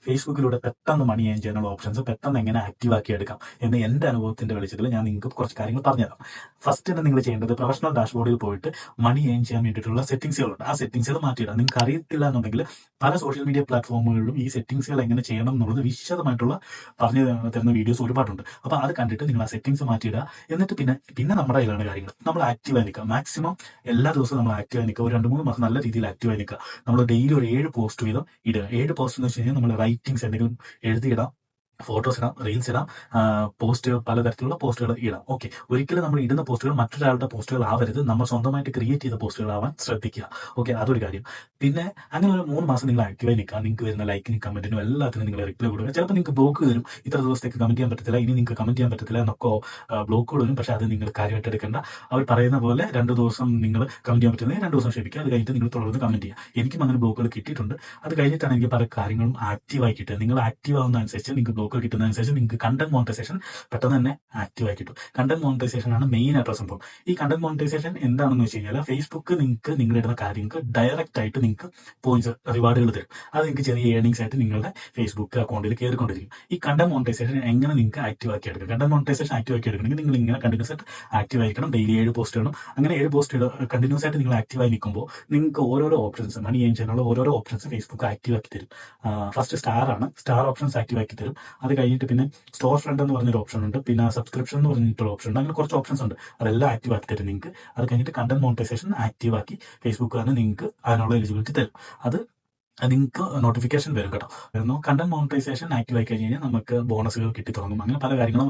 ഫേസ്ബുക്കിലൂടെ പെട്ടെന്ന് മണി ഏൺ ചെയ്യാനുള്ള ഓപ്ഷൻസ് പെട്ടെന്ന് എങ്ങനെ ആക്റ്റീവ് ആക്കി എടുക്കാം എന്ന് എൻ്റെ അനുഭവത്തിന്റെ വെളിച്ചത്തിൽ ഞാൻ നിങ്ങൾക്ക് കുറച്ച് കാര്യങ്ങൾ പറഞ്ഞുതരാം. ഫസ്റ്റ് തന്നെ നിങ്ങൾ ചെയ്യേണ്ടത് പ്രൊഫഷണൽ ഡാഷ്ബോർഡിൽ പോയിട്ട് മണി ഏൺ ചെയ്യാൻ വേണ്ടിയിട്ടുള്ള സെറ്റിംഗ്സുകളുണ്ട്. ആ സെറ്റിംഗ്സുകൾ മാറ്റിയിടാം. നിങ്ങൾക്ക് അറിയത്തില്ല എന്നുണ്ടെങ്കിൽ പല സോഷ്യൽ മീഡിയ പ്ലാറ്റ്ഫോമുകളിലും ഈ സെറ്റിംഗ്സുകൾ എങ്ങനെ ചെയ്യണം എന്നുള്ളത് വിശദമായിട്ടുള്ള പറഞ്ഞു തരുന്ന വീഡിയോസ് ഒരുപാടുണ്ട്. അപ്പോൾ അത് കണ്ടിട്ട് നിങ്ങൾ ആ സെറ്റിംഗ്സ് മാറ്റിയിടുക. എന്നിട്ട് പിന്നെ നമ്മുടെ കയ്യിലാണ് കാര്യങ്ങൾ. നമ്മൾ ആക്റ്റീവായി നിൽക്കുക. മാക്സിമം എല്ലാ ദിവസവും നമ്മൾ ആക്റ്റീവായി നിൽക്കുക. ഒരു 2-3 മാസം നല്ല രീതിയിൽ ആക്റ്റീവായി നിൽക്കുക. നമ്മൾ ഡെയിലി ഒരു 7 പോസ്റ്റ് വീതം ഇടുക. 7 പോസ്റ്റ് എന്ന് വെച്ച് കഴിഞ്ഞാൽ നമ്മൾ റൈറ്റിംഗ്സ് എന്തെങ്കിലും എഴുതിയിടാം, ഫോട്ടോസ് ഇടാം, റീൽസ് ഇടാം, പോസ്റ്റുകൾ, പലതരത്തിലുള്ള പോസ്റ്റുകൾ ഇടാം. ഓക്കെ, ഒരിക്കലും നമ്മൾ ഇടുന്ന പോസ്റ്റുകൾ മറ്റൊരാളുടെ പോസ്റ്റുകൾ ആവരുത്. നമ്മൾ സ്വന്തമായിട്ട് ക്രിയേറ്റ് ചെയ്ത പോസ്റ്റുകളാവാൻ ശ്രദ്ധിക്കുക. ഓക്കെ, അതൊരു കാര്യം. പിന്നെ അങ്ങനെ ഒരു 3 മാസം നിങ്ങൾ ആക്റ്റീവായി നിൽക്കുക. നിങ്ങൾക്ക് വരുന്ന ലൈക്കിനും കമന്റിനും എല്ലാത്തിനും നിങ്ങൾ റിപ്ലൈ കൊടുക്കുക. ചിലപ്പോൾ നിങ്ങൾക്ക് ബ്ലോക്ക് വരും. ഇത്ര ദിവസത്തേക്ക് കമന്റ് ചെയ്യാൻ പറ്റത്തില്ല, ഇനി നിങ്ങൾക്ക് കമന്റ് ചെയ്യാൻ പറ്റത്തില്ല എന്നൊക്കെ ബ്ലോക്കുകൾ വരും. പക്ഷെ അത് നിങ്ങൾ കാര്യമായിട്ട് എടുക്കേണ്ട. അവർ പറയുന്ന പോലെ 2 ദിവസം നിങ്ങൾ കമന്റ് ചെയ്യാൻ പറ്റുന്നത് 2 ദിവസം ക്ഷമിക്കുക. അത് കഴിഞ്ഞിട്ട് നിങ്ങൾ തുടർന്ന് കമന്റ് ചെയ്യുക. എനിക്കും അങ്ങനെ ബ്ലോക്കുകൾ കിട്ടിയിട്ടുണ്ട്. അത് കഴിഞ്ഞിട്ടാണ് എനിക്ക് പല കാര്യങ്ങളും ആക്റ്റീവായി കിട്ടുക. നിങ്ങൾ ആക്റ്റീവ് ആവുന്ന അനുസരിച്ച് നിങ്ങൾക്ക് ബ്ലോക്കുകൾ കിട്ടുന്നതനുസരിച്ച് നിങ്ങൾക്ക് കണ്ടന്റ് മോണിറ്റൈസേഷൻ പെട്ടെന്ന് തന്നെ ആക്റ്റീവായി കിട്ടും. കണ്ടന്റ് മോണിറ്റൈസേഷൻ ആണ് മെയിൻ ആയിട്ടുള്ള സംഭവം. ഈ കണ്ടന്റ് മോണിറ്റൈസേഷൻ എന്താണെന്ന് വെച്ച് കഴിഞ്ഞാൽ ഫേസ്ബുക്ക് നിങ്ങൾക്ക് നിങ്ങളിടുന്ന കാര്യങ്ങൾക്ക് ഡയറക്റ്റ് ആയിട്ട് നിങ്ങൾക്ക് പോയിന്റ്സ്, റിവാർഡുകൾ തരും. അത് നിങ്ങൾക്ക് ചെറിയ ഏർണിംഗ്സ് ആയിട്ട് നിങ്ങളുടെ ഫേസ്ബുക്ക് അക്കൗണ്ടിൽ കയറിക്കൊണ്ടിരിക്കും. ഈ കണ്ടന്റ് മോണിറ്റൈസേഷൻ എങ്ങനെ നിങ്ങൾക്ക് ആക്റ്റീവ് ആക്കി എടുക്കും? കണ്ടന്റ് മോണിറ്റൈസേഷൻ ആക്റ്റീവ് ആക്കി എടുക്കണമെങ്കിൽ നിങ്ങൾ ഇങ്ങനെ കണ്ടിന്യൂസ് ആയിട്ട് ആക്റ്റീവ് ആയിരിക്കണം. ഡെയിലി 7 പോസ്റ്റ് ഇടണം. അങ്ങനെ 7 പോസ്റ്റ് കണ്ടിന്യൂസ് ആയിട്ട് നിങ്ങൾ ആക്റ്റീവായി നിൽക്കുമ്പോൾ നിങ്ങൾക്ക് ഓരോരോ ഓപ്ഷൻസ്, മണി ഏൺ ചെയ്യാനുള്ള ഓരോരോ ഓപ്ഷൻസ് ഫേസ്ബുക്ക് ആക്റ്റീവ് ആക്കി തരും. ഫസ്റ്റ് സ്റ്റാർ ആണ്. സ്റ്റാർ ഓപ്ഷൻസ് ആക്റ്റീവ് ആക്കി തരും. അത് കഴിഞ്ഞിട്ട് പിന്നെ സ്റ്റോർ ഫ്രണ്ട് എന്ന് പറഞ്ഞൊരു ഓപ്ഷൻ ഉണ്ട്. പിന്നെ സബ്സ്ക്രിപ്ഷൻ എന്ന് പറഞ്ഞിട്ടുള്ള ഓപ്ഷൻ ഉണ്ട്. അങ്ങനെ കുറച്ച് ഓപ്ഷൻസ് ഉണ്ട്. അതെല്ലാം ആക്റ്റീവ് ആക്കി തരും നിങ്ങൾക്ക്. അത് കഴിഞ്ഞിട്ട് കണ്ടന്റ് മോണിറ്റൈസേഷൻ ആക്റ്റീവ് ആക്കി ഫേസ്ബുക്ക് തന്നെ നിങ്ങൾക്ക് അതിനുള്ള എലിജിബിലിറ്റി തരും. അത് നിങ്ങൾക്ക് നോട്ടിഫിക്കേഷൻ വരും കേട്ടോ. കണ്ടന്റ് മോണിറ്റൈസേഷൻ ആക്റ്റീവ് ആയി കഴിഞ്ഞ് കഴിഞ്ഞാൽ നമുക്ക് ബോണസുകൾ കിട്ടി തുടങ്ങും. അങ്ങനെ പല കാര്യങ്ങളും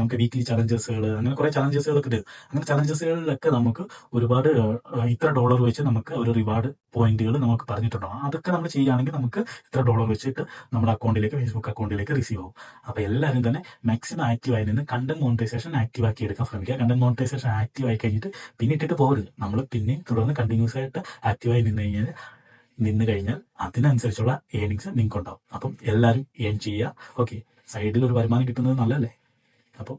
നമുക്ക് വീക്ക്ലി ചലഞ്ചസുകൾ, അങ്ങനെ കുറെ ചലഞ്ചസുകളൊക്കെ ഉണ്ട്. അങ്ങനെ ചലഞ്ചസുകളിലൊക്കെ നമുക്ക് ഒരുപാട് ഇത്ര ഡോളർ വെച്ച് നമുക്ക് ഒരു റിവാർഡ് പോയിന്റുകൾ നമുക്ക് പറഞ്ഞിട്ടുണ്ടാവും. അതൊക്കെ നമ്മൾ ചെയ്യുകയാണെങ്കിൽ നമുക്ക് ഇത്ര ഡോളർ വെച്ചിട്ട് നമ്മുടെ അക്കൗണ്ടിലേക്ക്, ഫേസ്ബുക്ക് അക്കൗണ്ടിലേക്ക് റിസീവ് ആവും. അപ്പോൾ എല്ലാവരും തന്നെ മാക്സിമം ആക്റ്റീവ് ആയി നിന്ന് കണ്ടന്റ് മോണിറ്റൈസേഷൻ ആക്റ്റീവ് ആക്കി എടുക്കാൻ ശ്രമിക്കുക. കണ്ടന്റ് മോണിറ്റൈസേഷൻ ആക്റ്റീവ് ആയി കഴിഞ്ഞിട്ട് പിന്നെ ഇട്ടിട്ട് പോകരുത്. നമ്മൾ പിന്നെ തുടർന്ന് കണ്ടിന്യൂസ് ആയിട്ട് ആക്റ്റീവായി നിന്ന് കഴിഞ്ഞാൽ അതിനനുസരിച്ചുള്ള ഏണിങ്സ് നിങ്ങൾക്ക് ഉണ്ടാവും. അപ്പം എല്ലാവരും ഏൺ ചെയ്യുക. ഓക്കെ, സൈഡിൽ ഒരു വരുമാനം കിട്ടുന്നത് നല്ലതല്ലേ? അപ്പോൾ